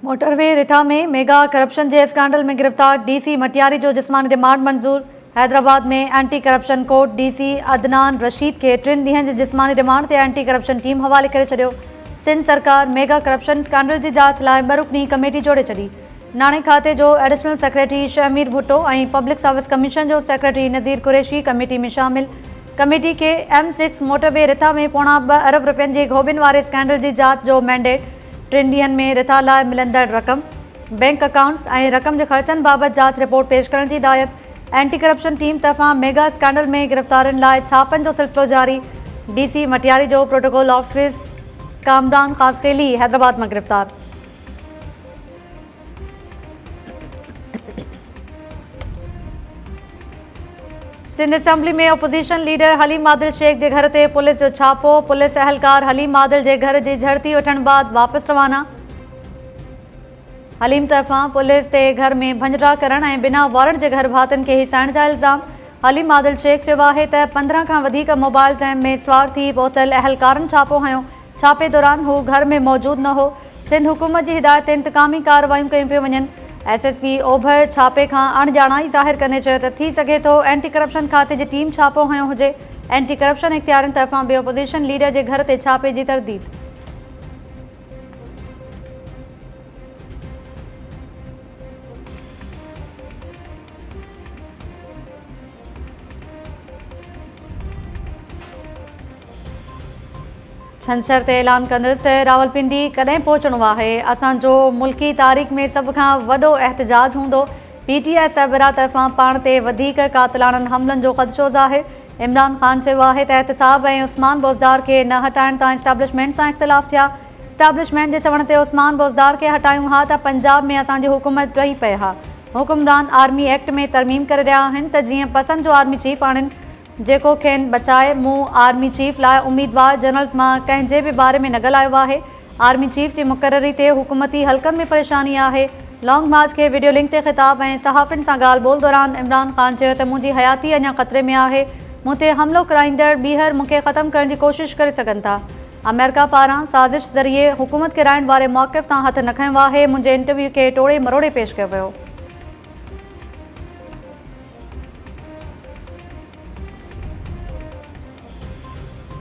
Motorway रिथा में mega corruption के स्कैंडल में गिरफ्तार डीसी मटियारी जो जिस्मानी रिमांड मंजूर। हैदराबाद में एंटी करप्शन कोर्ट डीसी अदनान रशीद के 3 ॾींहनि जे जिस्मानी रिमांड से एंटी करप्शन टीम हवाले करे छॾियो। सिंध सरकार मेगा करप्शन स्कैंडल की जांच लाइ 2 रुकनी कमेटी जोड़े छॾी। नाणे खाते जो एडिशनल सेक्रेटरी शहमीर भुट्टो और पब्लिक सर्विस कमीशन जो सेक्रेटरी नज़ीर कुरैशी कमेटी में शामिल। कमेटी के M6 मोटरवे रिथा में पौना 2 अरब रुपयनि जी घोबिन वारे स्कैंडल की जांच जो मैंडेट। 3 ॾींहनि में रिथा लाइ मिलंदड़ रक़म, बैंक अकाउंट्स और रक़म के खर्चन बाबत जांच रिपोर्ट पेश करण की हिदायत। एंटी करप्शन टीम तरफा मेगा स्कैंडल में गिरफ्तारन लाइ छापन जो सिलसिलो जारी। डीसी मटियारी जो प्रोटोकॉल ऑफिस कामरान खासकेली हैदराबाद में गिरफ्तार। सिंध असेंबली में अपोजिशन लीडर हलीम आदिल शेख के घर से पुलिस जो छापो। पुलिस एहलकार हलीम आदिल के घर की झड़ती वठण बाद वापस रवाना। हलीम तरफा पुलिस ते घर में भंजरा करण और बिना वारंट के घर भातन के हिसाइण जा इल्ज़ाम। हलीम आदिल शेख चयो है तो 15 का वधीक मोबाइल में सवार थी पहुतल एहलकारन छापो हयो। छापे दौरान हू घर में मौजूद न हो। सिंध हुकूमत की हिदायत इंतकामी कार्रवाई कयूं पियूं वञनि। SSP ओभर छापे का अणजाणाई ज़ाहिर कंदे चयो त थी सके तो एंटी करप्शन खाते की टीम छापो हयो हुजे। एंटी करप्शन इख्तियारन तरफा बे अपोजिशन लीडर के घर से छापे की तरदीद। छंछर ते ऐलान कंदुसि त रावलपिंडी कॾहिं पहुचणो आहे। असांजो मुल्की तारीख़ में सब खां वॾो एहतजाज हूंदो। PTI सरबराह तरफां पाण ते वधीक कातिलाननि हमलनि जो ख़दशो ज़ाहिर। इमरान ख़ान चयो आहे त एहतसाब ऐं उस्मान बोज़दार के न हटाइण तां इस्टेब्लिशमेंट सां इख़्तिलाफ़ थिया। इस्टेब्लिशमेंट के चवण ते उस्मान बोज़दार के हटायूं हा त पंजाब में असांजी हुकूमत रही पए हा। हुकुमरान आर्मी एक्ट में तरमीम करे रहिया आहिनि त जीअं पसंद जो आर्मी चीफ आणनि जेको खेनि बचाए। मूं आर्मी चीफ लाइ उम्मीदवार जनरल्स मां कंहिंजे बि बारे में न ॻाल्हायो आहे। आर्मी चीफ की मुक़ररी ते हुकूमती हल्कनि में परेशानी आहे। लॉन्ग मार्च के वीडियो लिंक ते ख़िताब ऐं सहाफ़िन सां ॻाल्हि ॿोल दौरान इमरान ख़ान चयो त मुंहिंजी हयाती अञा ख़तरे में आहे। मूं ते हमलो कराईंदड़ ॿीहर मूंखे ख़त्म करण की कोशिश करे सघनि था। अमेरिका पारां साज़िश ज़रिए हुकूमत किराइण वारे मौक़िफ़ तां हथ न खयो आहे। मुंहिंजे इंटरव्यू के टोड़े मरोड़े पेश कयो वियो।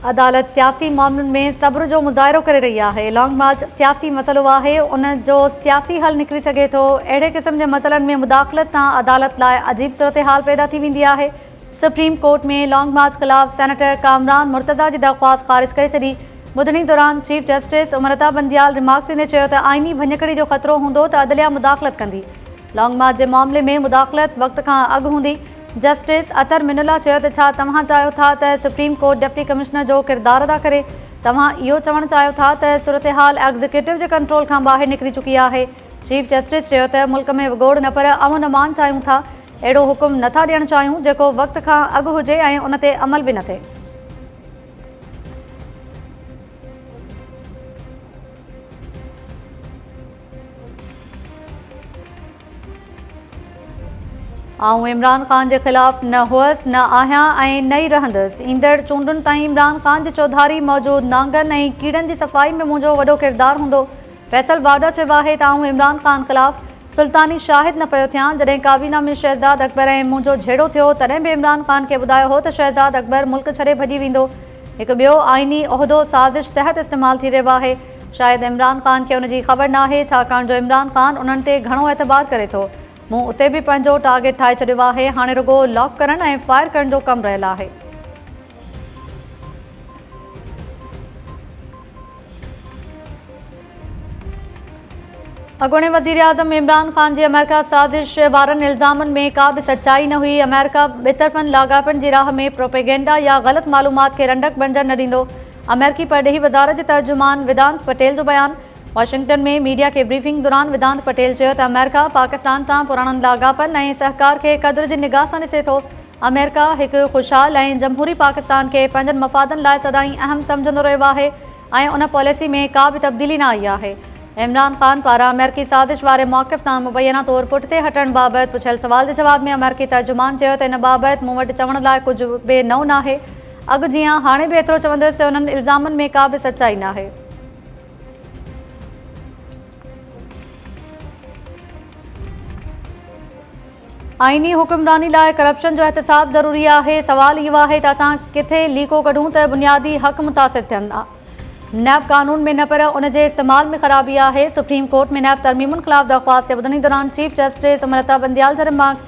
अदालत सियासी मामलों में सब्र जो मुज़ाहिरो करे रही है। लॉन्ग मार्च सियासी मसलो है, उन जो सियासी हल निकली सके तो। अड़े किस्म के मसलन में मुदाखलत से अदालत लाइ अजीब सूरत हाल पैदा थी वेंदी है। सुप्रीम कोर्ट में लॉन्ग मार्च खिलाफ सेनेटर कामरान मुर्तज़ा की दरख्वास्त खारिज करे छॾी। ॿुधणी दौरान चीफ जस्टिस उमरता बंदियाल रिमार्क्स ॾींदे चयो त आइनी भञकड़ी जो ख़तरो हूंदो त अदलिया मुदाखलत कंदी। लॉन्ग मार्च के मामले में मुदाखलत वक्त खां अॻु हूंदी। जस्टिस अतर मिनुल्ला चयो त छा तव्हां चाहियो था त सुप्रीम कोर्ट डिप्टी कमिश्नर जो किरदार अदा करे। तव्हां इहो चवणु चाहियो था त सूरत हाल एग्ज़ीक्यूटिव के कंट्रोल खां ॿाहिरि निकिरी चुकी है। चीफ जस्टिस चयो त मुल्क में विगोड़ न पर अमन अमान चाहियूं था। अहिड़ो हुकुम नथा ॾियणु चाहियूं जेको वक्त खां अॻु हुजे ऐं उन ते अमल भी न थिए। आऊं इमरान ख़ान के खिलाफ न हुअसि न आहियां ऐं न ई रहंदसि। ईंदड़ चूंडुनि ताईं इमरान ख़ान के चौधारी मौजूद नांगन ऐं कीड़नि की सफ़ाई में मुंहिंजो वॾो किरदार हूंदो। फैसल वाडा चयो आहे त आऊं इमरान ख़ान खिलाफ सुल्तानी शाहिद न पियो थियां। जॾहिं काबीना में शहज़ाद अकबर ऐं मुंहिंजो झेड़ो थियो तॾहिं बि इमरान ख़ान के ॿुधायो हो त शहज़ाद अकबर मुल्क छॾे भॼी वेंदो। हिकु ॿियो आइनी उहिदो साज़िश तहत इस्तेमालु थी रहियो आहे। शायदि इमरान ख़ान खे उनजी ख़बर न आहे छाकाणि जो इमरान ख़ान उन्हनि ते घणो एतबार करे थो। मूं उते भी पंहिंजो टारगेट ठाहे छॾियो आहे। हाणे रुगो लॉक करण ऐं फायर करण जो कमु रहियल आहे। अॻूणे वज़ीर आज़म इमरान ख़ान जी अमेरिका साज़िश वारनि इल्ज़ामनि में का भी सच्चाई न हुई। अमेरिका ॿेतरफ़नि लाॻापनि जी राह में प्रोपेगेंडा या ग़लत मालूमात के रंडक बंडण न ॾींदो। अमेरिकी परॾेही वज़ारत जे तर्जुमान वेदांत पटेल जो बयान। वाशिंगटन में मीडिया के ब्रीफिंग दौरान वेदांत पटेल चयो त अमेरिका पाकिस्तान से पुराणनि लाॻापनि ऐं सहकार के क़द्र जी निगाह सां ॾिसे थो। अमेरिका एक खुशहाल ऐं जमहूरी पाकिस्तान के पंहिंजनि मफ़ादनि लाइ सदाईं अहम समझंदो रहियो आहे ऐं उन पॉलिसी में का भी तब्दीली न आई आहे। इमरान ख़ान पारां अमेरिकी साज़िश वारे मौक़िफ़ तां मुबैना तौर पुठिते हटण बाबति पुछियल सवाल के जवाब में अमेरिकी तर्जुमान चयो त इन बाबति मूं वटि चवण लाइ कुझु बि नओं न आहे। अॻु जीअं हाणे भी एतिरो चवंदुसि त उन्हनि इल्ज़ामनि में का भी सच्चाई न आहे। आईनी हुक्मरानी लाइ करप्शन जो एहतसाब ज़रूरी है। सवाल इहो आहे त असां किथे लीको कढूं त बुनियादी हक़ मुतासिर थियनि। नैब कानून में न पर उन जे इस्तेमाल में ख़राबी है। सुप्रीम कोर्ट में नैब तरमीमुनि ख़िलाफ़ दरख़्वास्त के ॿुधणी दौरान चीफ जस्टिस अमृता बंदयाल जे रिमार्क्स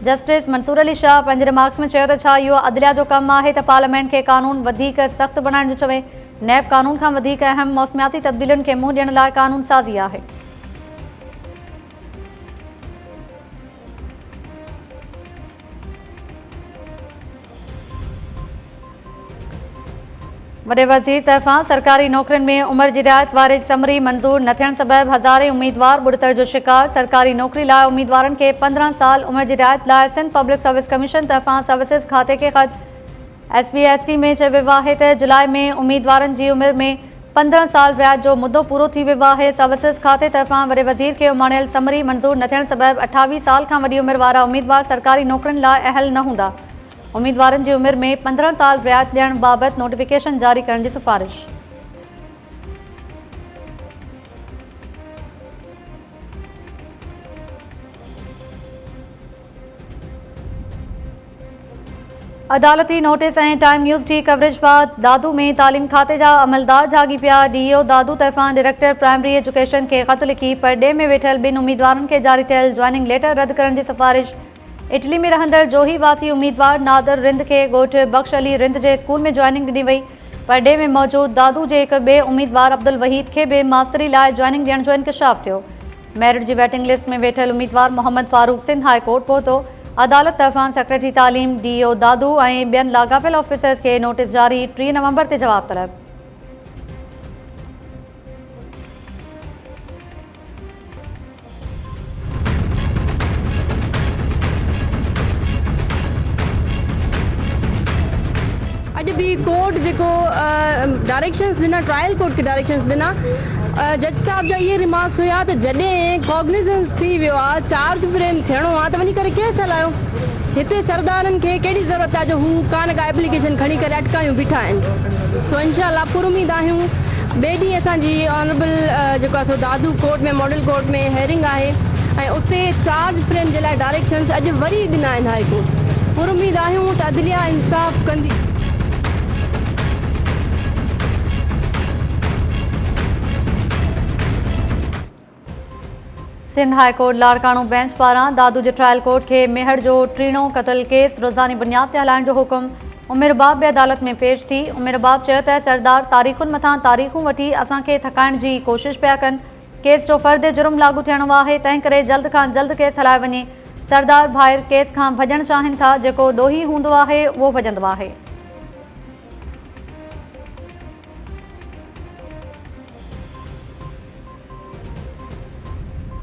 जस्टिस मंसूर अली शाह पंहिंजे रिमार्क्स में चयो त छा इहो अदलिया जो कमु आहे त पार्लियामेंट खे कानून वधीक सख़्तु बणाइण जो चवे। नैब कानून खां वधीक अहम मौसमियाती तब्दीलियुनि खे मुंहुं ॾियण लाइ कानून साज़ी आहे। वॾे वज़ीर तरफ़ां सरकारी नौकरियुनि में उमिरि जी रिआयत वारे समरी मंज़ूर न थियण सबबि हज़ारे उम्मीदवार बुड़तड़ जो शिकार। सरकारी नौकरी लाइ उम्मीदवारनि खे 15 साल उमिरि जी रिआयत लाइ सिंध पब्लिक सर्विस कमीशन तरफ़ां सर्विसिस खाते खे ख़त। SPSC में चयो वियो आहे त जुलाई में उम्मीदवारनि जी उमिरि में 15 साल रिआयत जो मुदो पूरो थी वियो आहे। सर्विसिस खाते तरफ़ां वॾे वज़ीर खे उमाणियल समरी मंज़ूर न थियण सबबि 28 साल खां वॾी उमिरि वारा उम्मीदवार सरकारी नौकरियुनि लाइ अहल न हूंदा। उम्मीदवारनि जी उमिरि में 15 साल रिआयत ॾियण बाबति नोटिफिकेशन जारी करण जी सिफ़ारिश। अदालती नोटिस ऐं टाइम न्यूज़ जी कवरेज बाद दादू में तालीम खाते जा अमलदार जागी पिया। DEO दादू तरफ़ां डायरेक्टर प्राइमरी एजुकेशन खे ख़त लिखी परॾे में वेठल ॿिनि उम्मीदवारनि खे जारी थियल ज्वाइनिंग लेटर रद्द करण जी सिफ़ारिश। इटली में रहंदड़ जोही वासी उम्मीदवार नादर रिंद के ॻोठ बख्श अली रिंद जे स्कूल में ज्वाइनिंग ॾिनी वई। परॾे में मौजूद दादू जे हिक ॿिए उम्मीदवार अब्दुल वहीद खे बि मास्तरी लाइ ज्वाइनिंग ॾियण जो इंकशाफ थियो। मेरिट जी वेटिंग लिस्ट में वेठल उम्मीदवार मोहम्मद फारूक सिंध हाई कोर्ट पहुतो। अदालत तरफ़ां सेक्रेटरी तालीम DEO दादू ऐं ॿियनि लाॻापियल ऑफिसर्स खे नोटिस जारी। 3 नवंबर ते जवाब तलब। अॼु बि कोर्ट जेको डायरेक्शंस ॾिना ट्रायल कोर्ट खे डायरेक्शंस ॾिना जज साहब जा इहे रिमार्क्स हुया त जॾहिं कॉग्निजेंस थी वियो आहे चार्ज फ्रेम थियणो आहे त वञी करे केस हलायो। हिते सरदारनि खे कहिड़ी ज़रूरत आहे जो हू कान का एप्लीकेशन खणी करे अटकायूं बीठा आहिनि। सो इनशाला पुरुमीद आहियूं। ॿिए ॾींहुं असांजी ऑनरेबल जेको आहे सो दादू कोर्ट में मॉडल कोर्ट में हेयरिंग आहे ऐं उते चार्ज फ्रेम जे लाइ डायरेक्शंस अॼु वरी ॾिना आहिनि हाई कोर्ट। पुरुमीद आहियूं त अदलिया इंसाफ़ कंदी। Sindh high court Larkana bench पारां दादू जे ट्रायल कोर्ट खे मेहर जो टीणो क़तल केस रोज़ानी बुनियाद ते हलाइण जो हुकुम। उमिर बाब बि अदालत में पेश थी। उमिर बाब चयो त सरदार तारीख़ुनि मथां तारीख़ूं वठी असांखे थकाइण जी कोशिशि पिया कनि। केस जो फ़र्द जुर्म लागू थियणो आहे, तंहिं करे जल्द खां जल्द केस हलाए वञे। सरदार भाइर केस खां भॼणु चाहिनि था। जेको ॾोही हूंदो आहे उहो भॼंदो आहे।